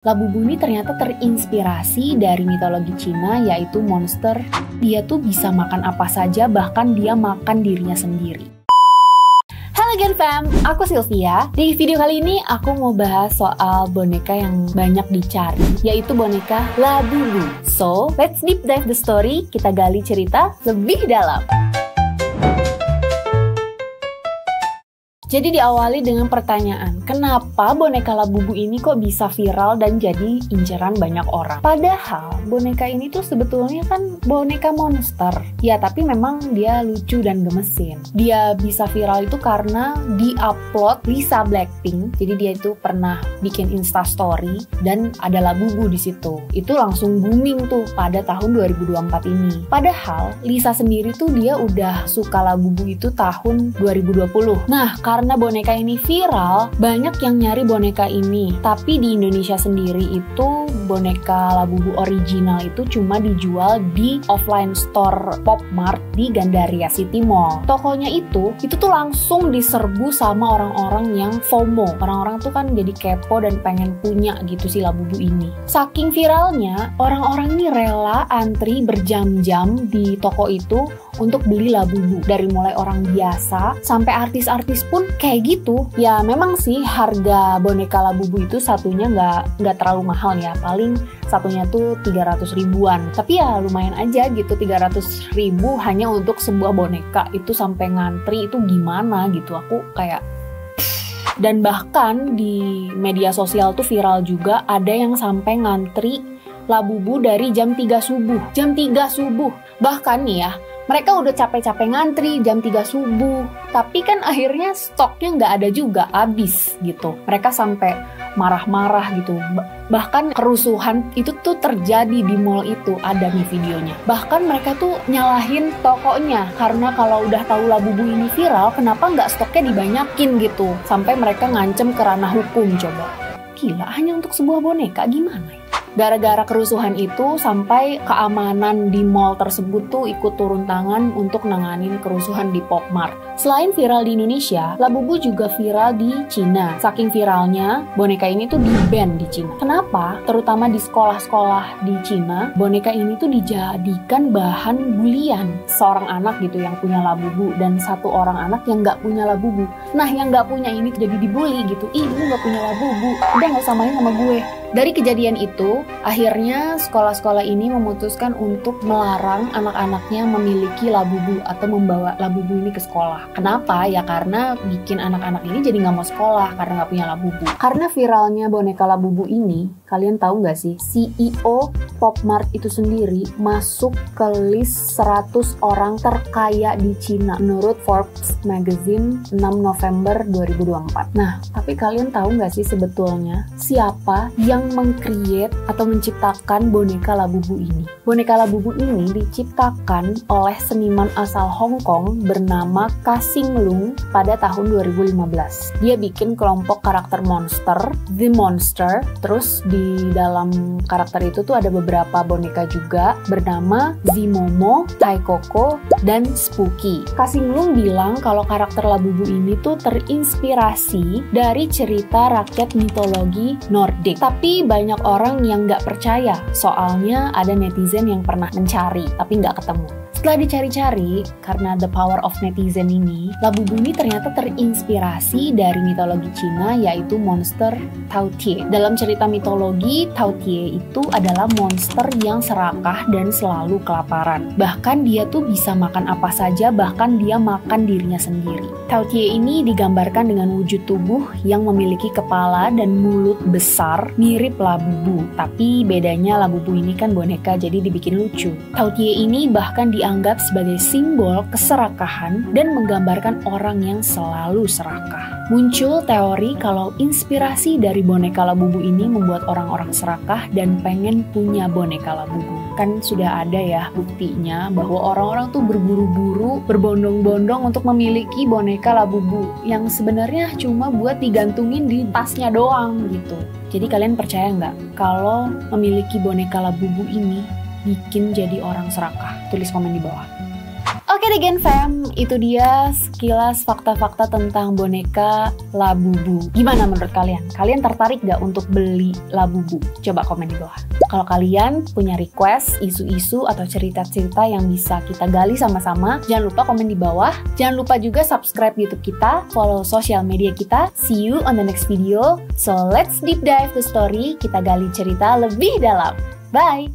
Labubu ini ternyata terinspirasi dari mitologi Cina, yaitu monster. Dia tuh bisa makan apa saja, bahkan dia makan dirinya sendiri. Halo Gen Fam, aku Sylvia. Di video kali ini aku mau bahas soal boneka yang banyak dicari, yaitu boneka Labubu. So, let's deep dive the story, kita gali cerita lebih dalam. Jadi diawali dengan pertanyaan, kenapa boneka Labubu ini kok bisa viral dan jadi inceran banyak orang? Padahal boneka ini tuh sebetulnya kan boneka monster. Ya, tapi memang dia lucu dan gemesin. Dia bisa viral itu karena di-upload Lisa Blackpink. Jadi dia itu pernah bikin Instastory dan ada Labubu di situ. Itu langsung booming tuh pada tahun 2024 ini. Padahal Lisa sendiri tuh dia udah suka Labubu itu tahun 2020. Nah, karena boneka ini viral, banyak yang nyari boneka ini. Tapi di Indonesia sendiri itu boneka Labubu original itu cuma dijual di offline store Pop Mart di Gandaria City Mall. Tokonya itu tuh langsung diserbu sama orang-orang yang FOMO. Orang-orang tuh kan jadi kepo dan pengen punya gitu si Labubu ini. Saking viralnya, orang-orang ini rela antri berjam-jam di toko itu untuk beli Labubu. Dari mulai orang biasa sampai artis-artis pun kayak gitu. Ya memang sih harga boneka Labubu itu satunya nggak terlalu mahal ya. Paling satunya tuh 300 ribuan. Tapi ya lumayan aja gitu, 300 ribu hanya untuk sebuah boneka. Itu sampai ngantri itu gimana gitu. Aku kayak... Dan bahkan di media sosial tuh viral juga ada yang sampai ngantri Labubu dari jam 3 subuh. Jam 3 subuh. Bahkan nih ya, mereka udah capek-capek ngantri jam 3 subuh. Tapi kan akhirnya stoknya nggak ada juga, habis gitu. Mereka sampai marah-marah gitu. Bahkan kerusuhan itu tuh terjadi di mall itu, ada nih videonya. Bahkan mereka tuh nyalahin tokonya. Karena kalau udah tahu Labubu ini viral, kenapa nggak stoknya dibanyakin gitu. Sampai mereka ngancem ke ranah hukum coba. Gila, hanya untuk sebuah boneka gimana ya? Gara-gara kerusuhan itu sampai keamanan di mall tersebut tuh ikut turun tangan untuk nanganin kerusuhan di Pop Mart. Selain viral di Indonesia, Labubu juga viral di Cina. Saking viralnya, boneka ini tuh di-ban di Cina. Kenapa? Terutama di sekolah-sekolah di Cina, boneka ini tuh dijadikan bahan bulian. Seorang anak gitu yang punya Labubu dan satu orang anak yang nggak punya Labubu. Nah, yang nggak punya ini jadi dibully gitu. Ih, lu nggak punya Labubu, udah nggak usah main sama gue. Dari kejadian itu, akhirnya sekolah-sekolah ini memutuskan untuk melarang anak-anaknya memiliki Labubu atau membawa Labubu ini ke sekolah. Kenapa? Ya karena bikin anak-anak ini jadi nggak mau sekolah karena nggak punya Labubu. Karena viralnya boneka Labubu ini, kalian tahu nggak sih? CEO Pop Mart itu sendiri masuk ke list 100 orang terkaya di Cina menurut Forbes Magazine 6 November 2024. Nah, tapi kalian tahu nggak sih sebetulnya siapa yang meng-create atau menciptakan boneka Labubu ini? Boneka Labubu ini diciptakan oleh seniman asal Hong Kong bernama Ka-Sing Lung pada tahun 2015. Dia bikin kelompok karakter monster, The Monster. Terus di dalam karakter itu tuh ada beberapa boneka juga bernama Zimomo, Tai Koko, dan Spooky. Ka-Sing Lung bilang kalau karakter Labubu ini tuh terinspirasi dari cerita rakyat mitologi Nordik. Tapi banyak orang yang nggak percaya, soalnya ada netizen yang pernah mencari tapi nggak ketemu. Setelah dicari-cari, karena the power of netizen ini, Labubu ini ternyata terinspirasi dari mitologi Cina, yaitu monster Tao Tie. Dalam cerita mitologi, Tao Tie itu adalah monster yang serakah dan selalu kelaparan. Bahkan dia tuh bisa makan apa saja, bahkan dia makan dirinya sendiri. Tao Tie ini digambarkan dengan wujud tubuh yang memiliki kepala dan mulut besar, mirip Labubu. Tapi bedanya Labubu ini kan boneka, jadi dibikin lucu. Tao Tie ini bahkan dianggap sebagai simbol keserakahan dan menggambarkan orang yang selalu serakah. Muncul teori kalau inspirasi dari boneka Labubu ini membuat orang-orang serakah dan pengen punya boneka Labubu. Kan sudah ada ya buktinya bahwa orang-orang tuh berburu-buru, berbondong-bondong untuk memiliki boneka Labubu yang sebenarnya cuma buat digantungin di tasnya doang gitu. Jadi kalian percaya nggak kalau memiliki boneka Labubu ini bikin jadi orang serakah? Tulis komen di bawah. Oke deh Gen Fam, itu dia sekilas fakta-fakta tentang boneka Labubu. Gimana menurut kalian? Kalian tertarik gak untuk beli Labubu? Coba komen di bawah. Kalau kalian punya request, isu-isu, atau cerita-cerita yang bisa kita gali sama-sama, jangan lupa komen di bawah. Jangan lupa juga subscribe YouTube kita, follow sosial media kita. See you on the next video. So let's deep dive the story, kita gali cerita lebih dalam. Bye!